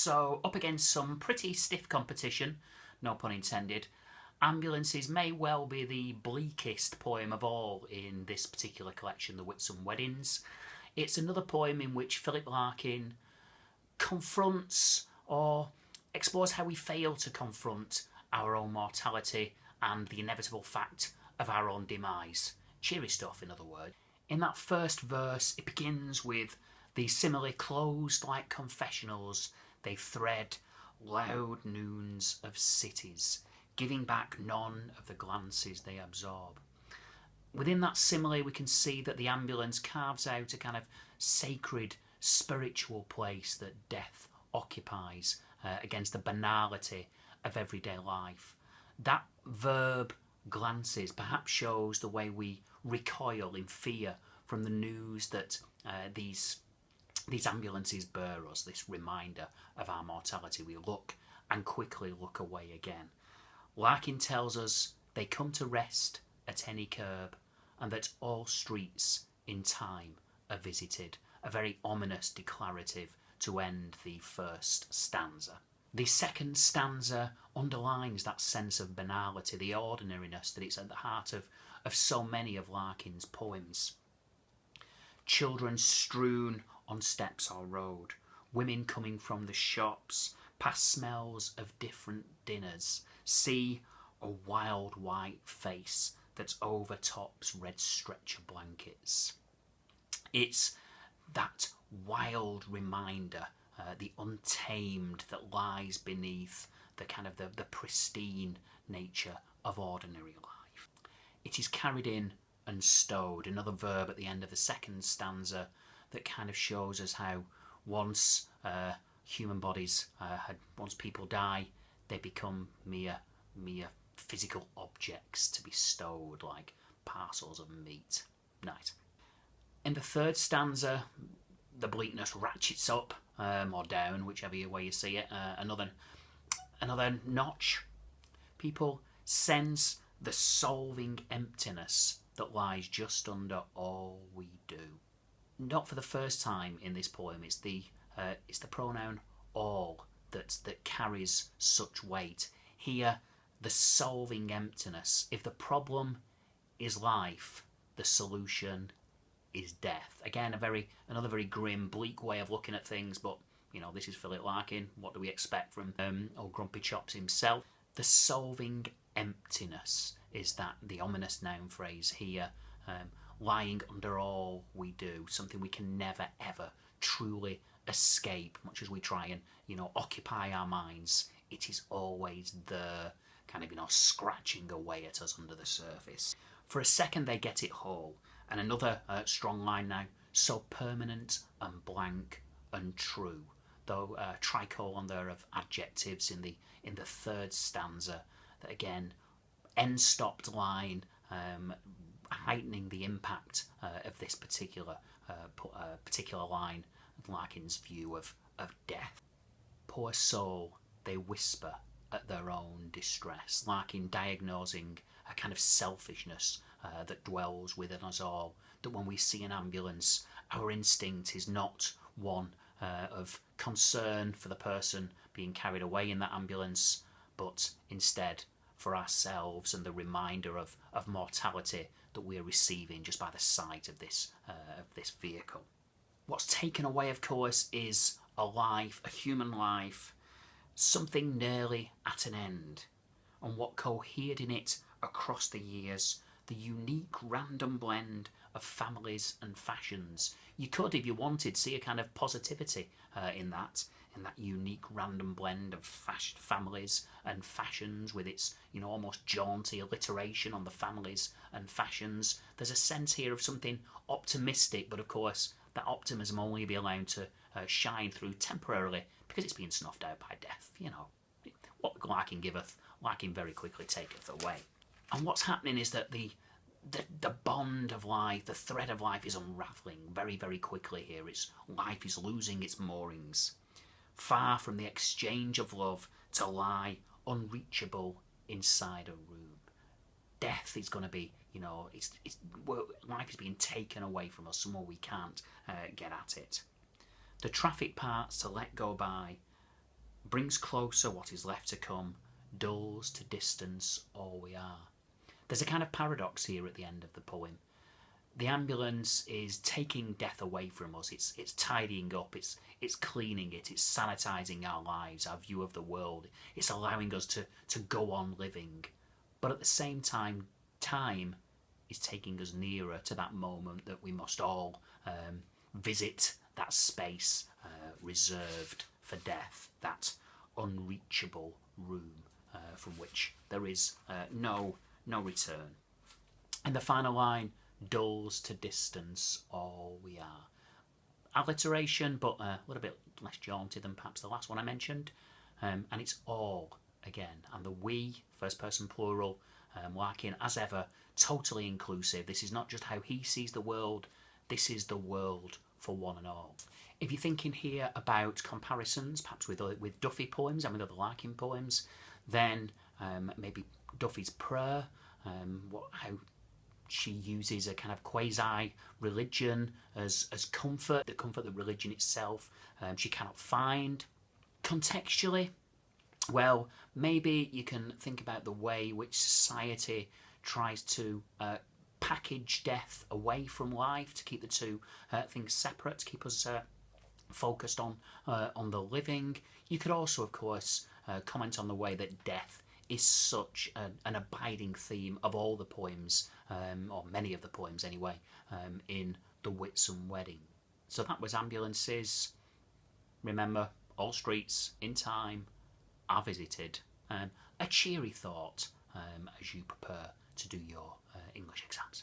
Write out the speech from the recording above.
So, up against some pretty stiff competition, no pun intended, Ambulances may well be the bleakest poem of all in this particular collection, The Whitsun Weddings. It's another poem in which Philip Larkin confronts or explores how we fail to confront our own mortality and the inevitable fact of our own demise. Cheery stuff, in other words. In that first verse, it begins with the simile closed like confessionals, they thread loud noons of cities, giving back none of the glances they absorb. Within that simile, we can see that the ambulance carves out a kind of sacred, spiritual place that death occupies against the banality of everyday life. That verb, glances, perhaps shows the way we recoil in fear from the news that these ambulances bear us, this reminder of our mortality. We look and quickly look away again. Larkin tells us they come to rest at any curb, and that all streets in time are visited. A very ominous declarative to end the first stanza. The second stanza underlines that sense of banality, the ordinariness that it's at the heart of so many of Larkin's poems. Children strewn on steps or road, women coming from the shops, past smells of different dinners, see a wild white face that overtops red stretcher blankets. It's that wild reminder, the untamed that lies beneath the kind of the pristine nature of ordinary life. It is carried in and stowed, another verb at the end of the second stanza that kind of shows us how once human bodies once people die, they become mere physical objects to be stowed like parcels of meat. Night. In the third stanza, the bleakness ratchets up or down, whichever way you see it. Another notch. People sense the solving emptiness that lies just under all we do. Not for the first time in this poem, it's the pronoun all that carries such weight. Here, the solving emptiness. If the problem is life, the solution is death. Again, another very grim, bleak way of looking at things, but this is Philip Larkin. What do we expect from old Grumpy Chops himself? The solving emptiness is that the ominous noun phrase here, lying under all we do, something we can never ever truly escape, much as we try and occupy our minds. It is always there, kind of scratching away at us under the surface. For a second they get it whole, and another strong line now, so permanent and blank and true, though tricolon there of adjectives in the third stanza that again end-stopped line, heightening the impact of this particular line, Larkin's view of death. Poor soul, they whisper at their own distress. Larkin diagnosing a kind of selfishness that dwells within us all, that when we see an ambulance, our instinct is not one of concern for the person being carried away in that ambulance, but instead for ourselves and the reminder of mortality that we're receiving just by the sight of this vehicle. What's taken away, of course, is a life, a human life, something nearly at an end, and what cohered in it across the years, the unique random blend of families and fashions. You could, if you wanted, see a kind of positivity in that unique random blend of families and fashions, with its almost jaunty alliteration on the families and fashions. There's a sense here of something optimistic, but of course that optimism only be allowed to shine through temporarily because it's being snuffed out by death. What Larkin giveth, Larkin very quickly taketh away. And what's happening is that the bond of life, the thread of life is unravelling very, very quickly here. Life is losing its moorings. Far from the exchange of love to lie unreachable inside a room. Death is going to be, life is being taken away from us, somewhere we can't get at it. The traffic parts to let go by, brings closer what is left to come, dulls to distance all we are. There's a kind of paradox here at the end of the poem. The ambulance is taking death away from us. It's tidying up. It's cleaning it. It's sanitising our lives, our view of the world. It's allowing us to go on living. But at the same time, time is taking us nearer to that moment that we must all visit, that space reserved for death, that unreachable room from which there is no return. And the final line, dulls to distance all we are. Alliteration, but a little bit less jaunty than perhaps the last one I mentioned. And it's all again. And the we, first person plural, Larkin, as ever, totally inclusive. This is not just how he sees the world, this is the world for one and all. If you're thinking here about comparisons, perhaps with Duffy poems and with other Larkin poems, then maybe Duffy's prayer, how she uses a kind of quasi-religion as comfort, the comfort that religion itself she cannot find. Contextually, well, maybe you can think about the way which society tries to package death away from life, to keep the two things separate, to keep us focused on the living. You could also, of course, comment on the way that death is such an abiding theme of all the poems, or many of the poems anyway, in The Whitsun Wedding. So that was Ambulances. Remember, all streets in time are visited. A cheery thought as you prepare to do your English exams.